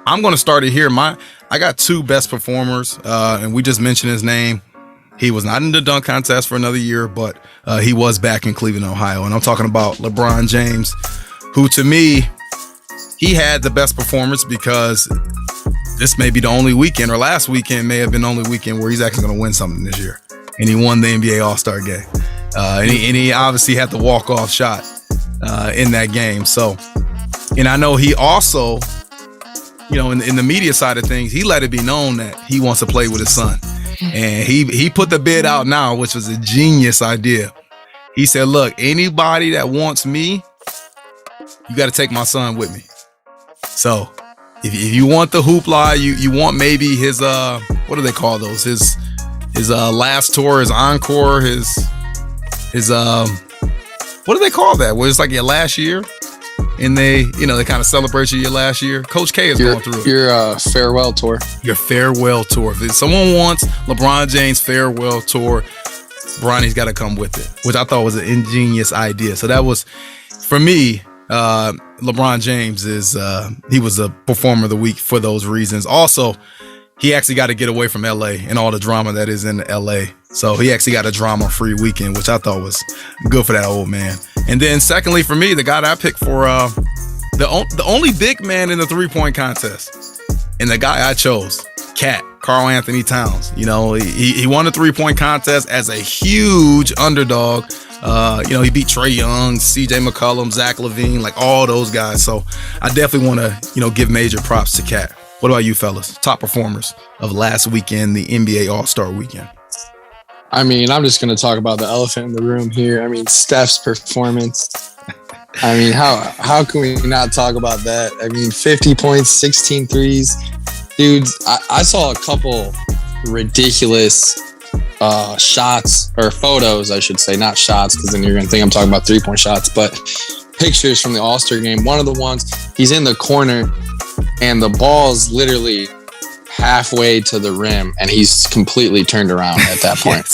I'm going to start it here. I got two best performers, and we just mentioned his name. He was not in the dunk contest for another year, but he was back in Cleveland, Ohio. And I'm talking about LeBron James, who to me, he had the best performance because this may be the only weekend, or last weekend may have been the only weekend where he's actually going to win something this year. And he won the NBA All-Star game. And he obviously had the walk-off shot in that game. So, and I know he also, in the media side of things, he let it be known that he wants to play with his son. And he put the bid out now, which was a genius idea. He said, look, anybody that wants me, you got to take my son with me. So if you want the hoopla, you want maybe his, what do they call those? His last tour, his encore, his what do they call that? Where it's like your last year? And they kind of celebrate your last year. Coach K is going through it. Your farewell tour. Your farewell tour. If someone wants LeBron James' farewell tour, Bronny's got to come with it, which I thought was an ingenious idea. So that was, for me, LeBron James he was a performer of the week for those reasons. Also, he actually got to get away from LA and all the drama that is in LA. So he actually got a drama-free weekend, which I thought was good for that old man. And then secondly, for me, the guy that I picked for the only big man in the three-point contest, and the guy I chose, Karl Anthony Towns. He won the three-point contest as a huge underdog. He beat Trae Young, CJ McCollum, Zach LaVine, like all those guys. So I definitely want to, give major props to Cat. What about you fellas? Top performers of last weekend, the NBA All-Star weekend. I mean, I'm just going to talk about the elephant in the room here. I mean, Steph's performance. I mean, how can we not talk about that? I mean, 50 points, 16 threes. Dudes, I saw a couple ridiculous shots, or photos, I should say, not shots, because then you're going to think I'm talking about three-point shots, but pictures from the All-Star game. One of the ones, he's in the corner, and the ball's literally halfway to the rim, and he's completely turned around at that point.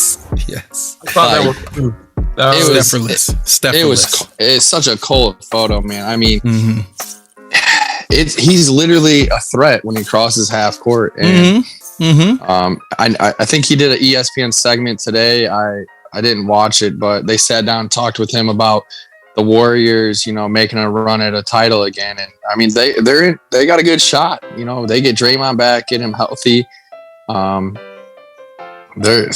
Yes. I thought that was Steph-less. It's such a cold photo, man. I mean, he's literally a threat when he crosses half court. And I think he did an ESPN segment today. I didn't watch it, but they sat down and talked with him about the Warriors, making a run at a title again. And I mean, they got a good shot. They get Draymond back, get him healthy. They're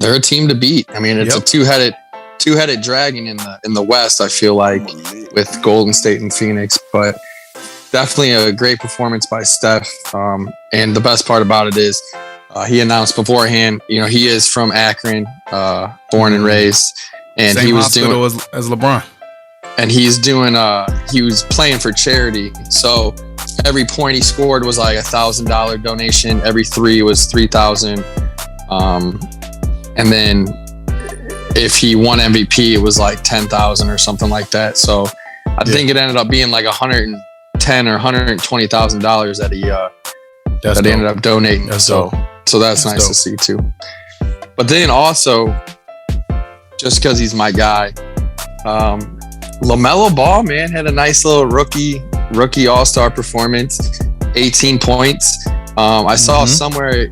a team to beat. I mean, it's a two-headed dragon in the West, I feel like, with Golden State and Phoenix, but definitely a great performance by Steph. And the best part about it is he announced beforehand, he is from Akron, born and raised, and Same he was hospital doing as LeBron. And he's doing he was playing for charity. So every point he scored was like $1,000 donation. Every three was $3,000. And then if he won MVP, it was like $10,000 or something like that. So I think it ended up being like $110,000 or $120,000 that he ended up donating. So that's nice to see too. But then also, just because he's my guy, LaMelo Ball, man, had a nice little rookie All-Star performance, 18 points. I saw somewhere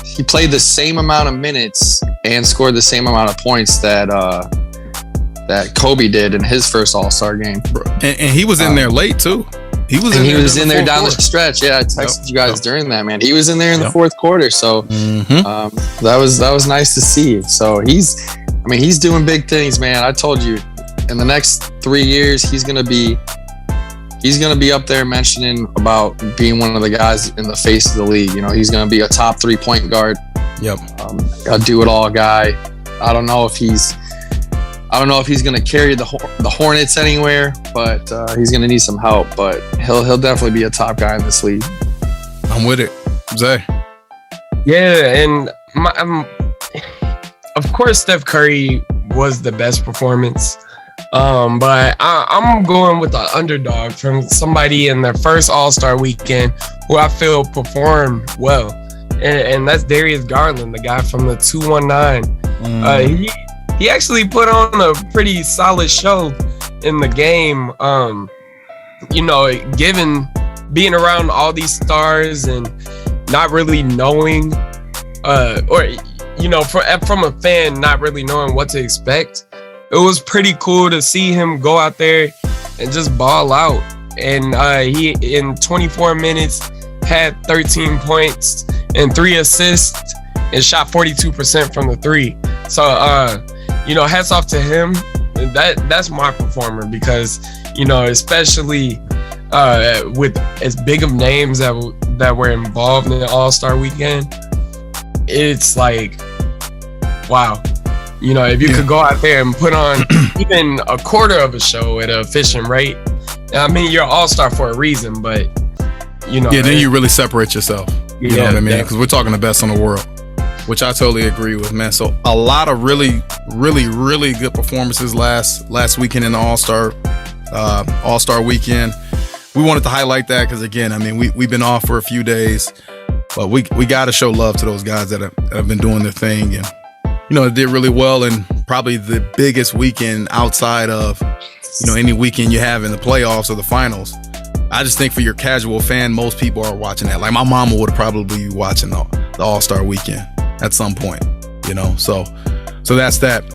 he played the same amount of minutes and scored the same amount of points that Kobe did in his first All-Star game. And he was in there late too. He was in there down the stretch. Yeah, I texted you guys during that, man. He was in there in the fourth quarter, so that was nice to see. So he's doing big things, man. I told you, in the next 3 years, he's gonna be up there mentioning about being one of the guys in the face of the league. He's gonna be a top 3-point guard. Yep. A do-it-all guy. I don't know if he's gonna carry the Hornets anywhere, but he's gonna need some help. But he'll definitely be a top guy in this league. I'm with it, Zay. Yeah, and of course, Steph Curry was the best performance. But I'm going with the underdog from somebody in their first All-Star weekend who I feel performed well. And that's Darius Garland, the guy from the 219. He actually put on a pretty solid show in the game. Given being around all these stars and not really knowing, or you know, from a fan not really knowing what to expect, it was pretty cool to see him go out there and just ball out. And he, in 24 minutes, had 13 points and 3 assists and shot 42% from the 3. So, you know, hats off to him. That's my performer, because, you know, especially with as big of names that were involved in the All-Star weekend, it's like, wow. You know, if you could go out there and put on even a quarter of a show at an efficient rate, I mean, you're an all-star for a reason, but, you know. Yeah, then you really separate yourself. You know what I mean? Because we're talking the best in the world, which I totally agree with, man. So a lot of really, really, really good performances last weekend in the All-Star weekend. We wanted to highlight that because, again, I mean, we've been off for a few days, but we got to show love to those guys that have been doing their thing, and, you know, it did really well, and probably the biggest weekend outside of, you know, any weekend you have in the playoffs or the finals. I just think for your casual fan, most people are watching that. Like my mama would probably be watching the All-Star weekend at some point, you know. So that's that.